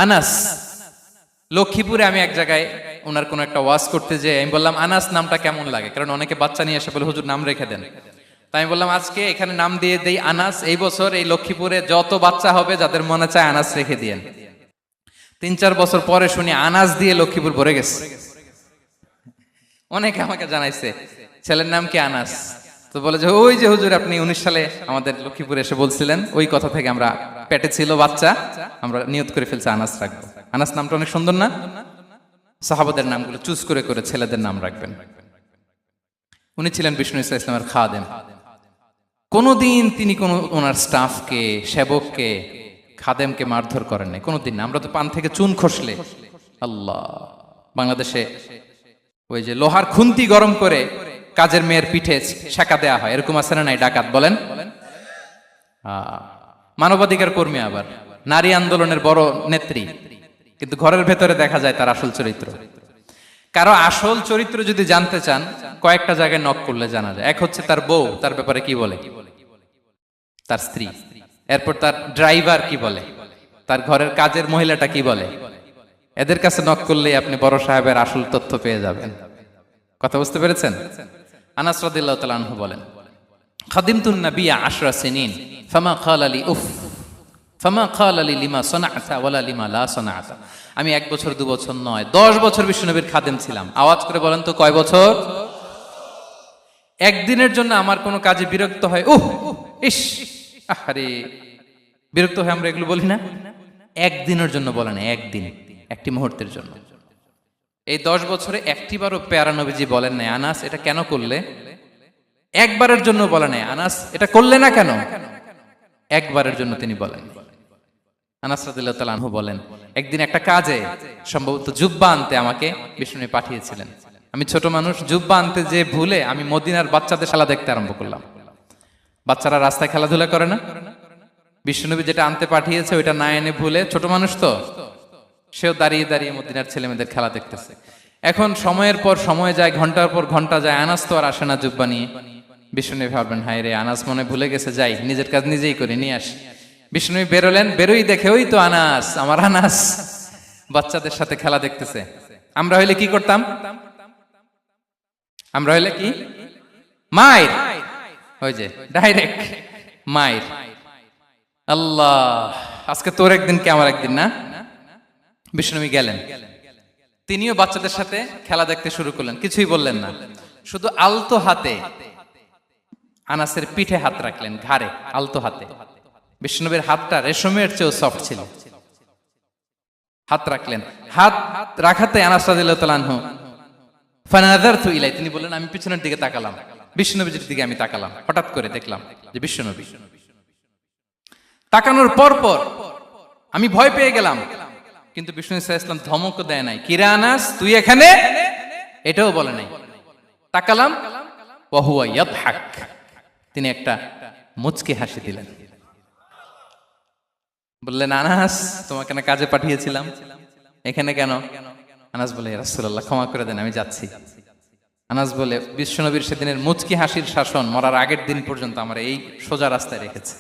আনাস, লক্ষ্মীপুরে আমি এক জায়গায় ওনার কোন একটা ওয়াজ করতে যেয়ে আমি বললাম আনাস নামটা কেমন লাগে, কারণ অনেকে বাচ্চা নিয়ে এসে বলে হুজুর নাম রেখে দেন। তাই আমি বললাম আজকে এখানে নাম দিয়ে দেই আনাস। এই বছর এই লক্ষ্মীপুরে যত বাচ্চা হবে যাদের মনে চায় আনাস রেখে দিয়েন। 3-4 বছর পরে শুনি আনাস দিয়ে লক্ষ্মীপুর ভরে গেছে। অনেকে আমাকে জানাইছে ছেলের নাম কি আনাস, তো বলে যে ওই যে হুজুর আপনি 19 সালে আমাদের লক্ষ্মীপুরে এসে বলছিলেন, ওই কথা থেকে আমরা পেটে ছিল বাচ্চা, আমরা নিয়ত করে ফেলছি আনাস রাখবো। আনাস নামটা অনেক সুন্দর না? সাহাবাদের নামগুলো চুজ করে করে ছেলেদের নাম রাখবেন। উনি ছিলেন বিষ্ণু ইসা ইসলামের খাদেম। কোনোদিন তিনি কোন ওনার স্টাফকে, সেবককে, খাদেমকে মারধর করেন নাই কোনোদিন না। আমরা তো পান থেকে চুন খসলে আল্লাহ, বাংলাদেশে ওই যে লোহার খুন্তি গরম করে কাজের মেয়ের পিঠে শেখা দেয়া হয়, এরকম আছে না নাই? ডাকাত বলেন, মানবাধিকার কর্মী, আবার নারী আন্দোলনের বড় নেত্রী, কিন্তু ঘরের ভেতরে দেখা যায় তার আসল চরিত্র। কারো আসল চরিত্র যদি জানতে চান কয়েকটা জায়গায় নক করলে জানা যায়। এক হচ্ছে তার বউ, তার ব্যাপারে কি বলে, তার স্ত্রী। এরপর তার ড্রাইভার কি বলে, তার ঘরের কাজের মহিলাটা কি বলে। এদের কাছে নক করলেই আপনি বড় সাহেবের আসল তথ্য পেয়ে যাবেন। কথা বুঝতে পেরেছেন? আনাস রাদিয়াল্লাহু তাআলা আনহু বলেন, খাদিমতুন নবিয়্যা 10 সিনিন ফামা ক্বালা লি উফ ফামা ক্বালা লি লিমা সানা'তা ওয়ালা লিমা লা সানা'তা। আমি 1 বছর 2 বছর নয়, 10 বছর বিশ্বনবীর খাদেম ছিলাম। আওয়াজ করে বলেন তো কয় বছর? একদিনের জন্য আমার কোনো কাজে বিরক্ত হয়, ইস, আরে বিরক্ত হয়, আমরা এগুলো বলি না? একদিনের জন্য বলে না, একদিন, একটি মুহূর্তের জন্য। এই 10 বছরে একটিবারও প্যারা নবীজি বলেন নাই আনাস এটা কেন করলে। একবারের জন্য বলে নাই আনাস এটা করলে না কেন, একবারের জন্য তিনি বলেন। আনাস রাদিয়াল্লাহু তাআলা আনহু বলেন, একদিন একটা কাজে সম্ভবত জুব্বা আনতে আমাকে বিষ্ণু পাঠিয়েছিলেন। আমি ছোট মানুষ, জুব্বা আনতে যে ভুলে আমি মদিনার বাচ্চাদের খেলা দেখতে আরম্ভ করলাম। বাচ্চারা রাস্তায় খেলাধুলা করে না, বিষ্ণুনবী যেটা আনতে পাঠিয়েছে ওইটা না এনে ভুলে, ছোট মানুষ তো, সেও দাঁড়িয়ে দাঁড়িয়ে মদিনার ছেলেমেয়েদের খেলা দেখতেছে। এখন সময়ের পর সময় যায়, ঘন্টার পর ঘন্টা যায়, আনাস তো আর আসে না জুব্বা নিয়ে। বিষ্ণুনবী ভাবলেন হায় রে, আনাস মনে ভুলে গেছে, যাই নিজের কাজ নিজেই করে নিয়ে আসি। বিষ্ণুনবী বেরোলেন, বেরোই দেখে ওই তো আনাস, আমার আনাস বাচ্চাদের সাথে খেলা দেখতেছে। আমরা হইলে কি করতাম? আমরা হইলে কি মায়ের, ওই যে ডাইরেক্ট মায়ের। আল্লাহ, আজকে তোর একদিন কি আমার একদিন না? বিষ্ণুনবী গেলেন, তিনিও বাচ্চাদের সাথে খেলা দেখতে শুরু করলেন, কিছুই বললেন না, শুধু আলতো হাতে আনাসের পিঠে হাত রাখলেন, ঘাড়ে আলতো হাতে। বিষ্ণুনবীর হাতটা রেশমের চেয়েও সফট ছিল। হাত রাখলেন, হাত রাখাতে আনাস রাদিয়াল্লাহু তাআলা আনহু ফানাযারতু ইলাই, তিনি বললেন আমি পিছনের দিকে তাকালাম, বিষ্ণুনবীর দিকে আমি তাকালাম। হঠাৎ করে দেখলাম যে বিষ্ণুনবী। তাকানোর পর পর আমি ভয় পেয়ে গেলাম, কিন্তু বিষ্ণু সাল্লাল্লাহু আলাইহি ওয়াসাল্লাম ধমকও দেয় নাই, কিরে আনাস তুই এখানে, এটাও বলে নাই। তাকালাম, ওয়া হুয়া ইয়াদহাক, তিনি একটা মুচকি হাসি দিলেন। বললেন আনাস তোমাকে না কাজে পাঠিয়েছিলাম, এখানে কেন? আনাস বলে ইয়া রাসূলুল্লাহ ক্ষমা করে দেন, আমি যাচ্ছি। আনাস বলে বিশ্বনবীর সেদিনের মুচকি হাসির শাসন মরার আগের দিন পর্যন্ত আমার এই সোজা রাস্তায় রেখেছে।